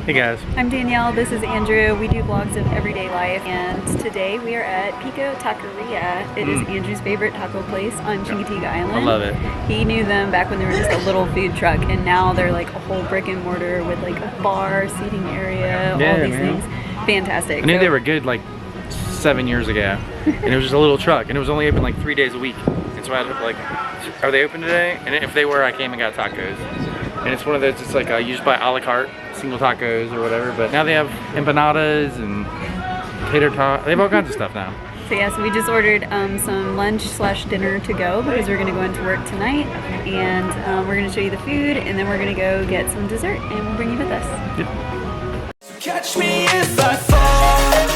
Hey guys. I'm Danielle, this is Andrew. We do vlogs of everyday life, and today we are at Pico Taqueria. It is Andrew's favorite taco place on CHINCOTEAGUE Island. I love it. He knew them back when they were just a little food truck, and now they're like a whole brick and mortar with like a bar, seating area, all these things. Fantastic. I knew they were good like 7 years ago, and it was just a little truck, and it was only open like 3 days a week. And so I was like, are they open today? And if they were, I came and got tacos. And it's one of those, it's like you just buy a la carte, single tacos or whatever, but now they have empanadas and tater tot. They have all kinds of stuff now. So yeah, so we just ordered some lunch slash dinner to go because we're gonna go into work tonight, and we're gonna show you the food, and then we're gonna go get some dessert, and we'll bring you with us. Yep. Catch me if I fall.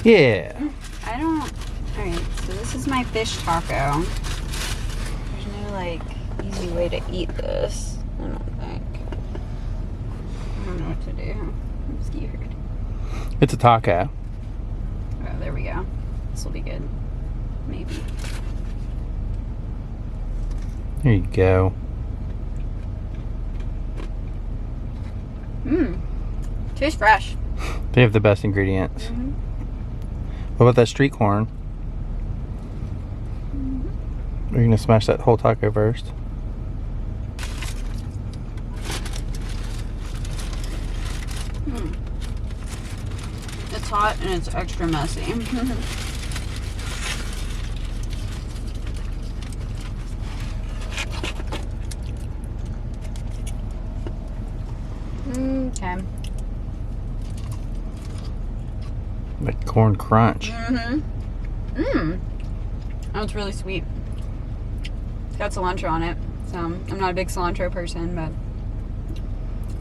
Yeah. Alright, so this is my fish taco. There's no like easy way to eat this, I don't think. I don't know what to do. I'm scared. It's a taco. Oh, there we go. This will be good. Maybe. There you go. Tastes fresh. They have the best ingredients. What about that street corn? We're gonna smash that whole taco first. It's hot and it's extra messy. Okay. Like corn crunch. Oh, it's really sweet. It's got cilantro on it, so I'm not a big cilantro person, but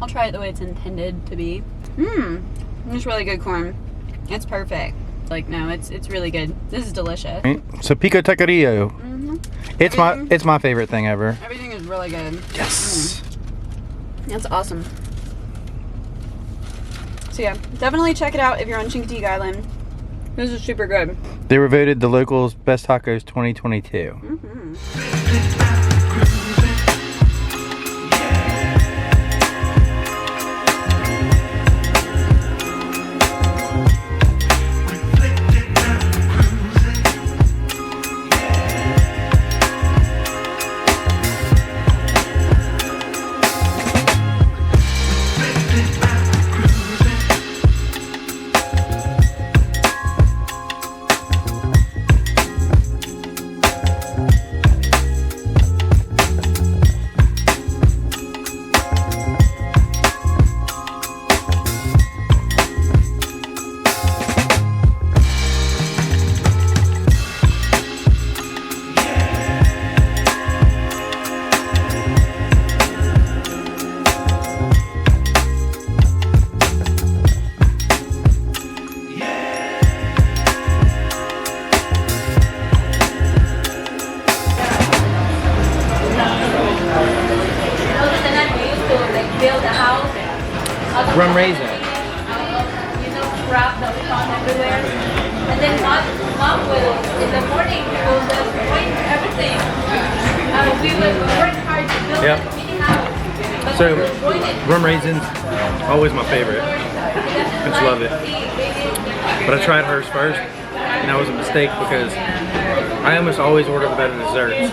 I'll try it the way it's intended to be. It's really good corn. It's perfect. Like, no, it's really good. This is delicious. So Pico Taqueria. It's my favorite thing ever. Everything is really good. Yes. That's awesome. So yeah, definitely check it out if you're on CHINCOTEAGUE Island. This is super good. They were voted the locals' best tacos 2022. Rum raisin. Wrap the fun everywhere. And then mom will, in the morning, will just point everything. We will work hard to build a mini house. But So, we'll join it. rum raisins, always my favorite. I just love it. But I tried hers first, and that was a mistake because I almost always order the better desserts.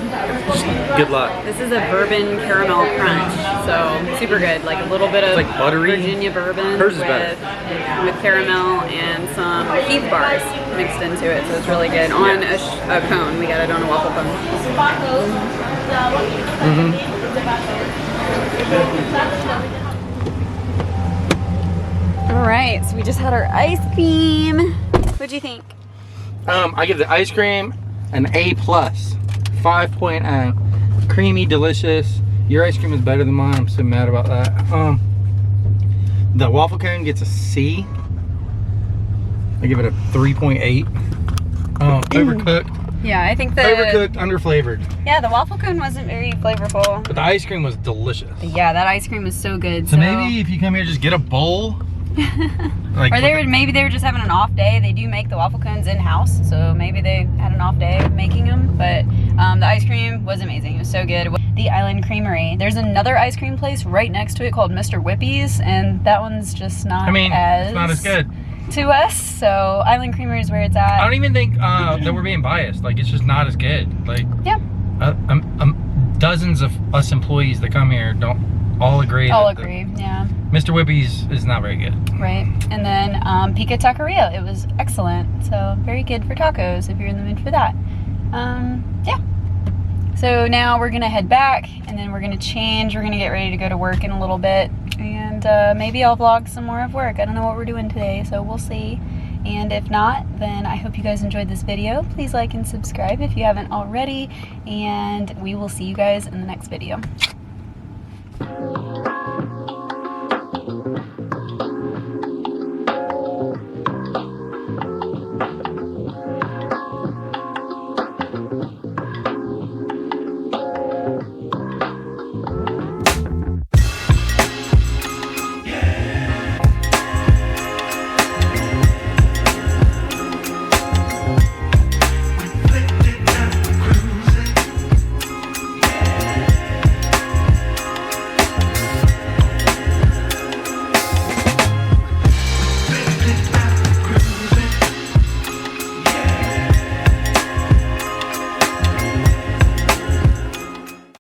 Just good luck. This is a bourbon caramel crunch, so super good. Like a little bit of It's like buttery. Virginia bourbon Hers is better. with caramel and some Heath bars mixed into it, so it's really good. On a cone, we got it on a waffle cone. All right, so we just had our ice cream. What'd you think? I give the ice cream an A+, 5.0. Creamy, delicious. Your ice cream is better than mine. I'm so mad about that. The waffle cone gets a C. I give it a 3.8. Overcooked. Yeah, I think the Overcooked, underflavored. Yeah, the waffle cone wasn't very flavorful. But the ice cream was delicious. But yeah, that ice cream was so good. So maybe if you come here, just get a bowl. Like, or maybe they were just having an off day. They do make the waffle cones in-house, so maybe they had an off day making them. But the ice cream was amazing. It was so good. The Island Creamery. There's another ice cream place right next to it called Mr. Whippy's, and that one's just not it's not as good to us. So Island Creamery is where it's at. I don't even think that we're being biased. Like, it's just not as good. Like, yeah. Dozens of us employees that come here don't all agree. Yeah. Mr. Whippy's is not very good. Right. And then Pica Taqueria. It was excellent. So very good for tacos if you're in the mood for that. Yeah. So now we're going to head back and then we're going to change. We're going to get ready to go to work in a little bit. And maybe I'll vlog some more of work. I don't know what we're doing today, so we'll see. And if not, then I hope you guys enjoyed this video. Please like and subscribe if you haven't already. And we will see you guys in the next video.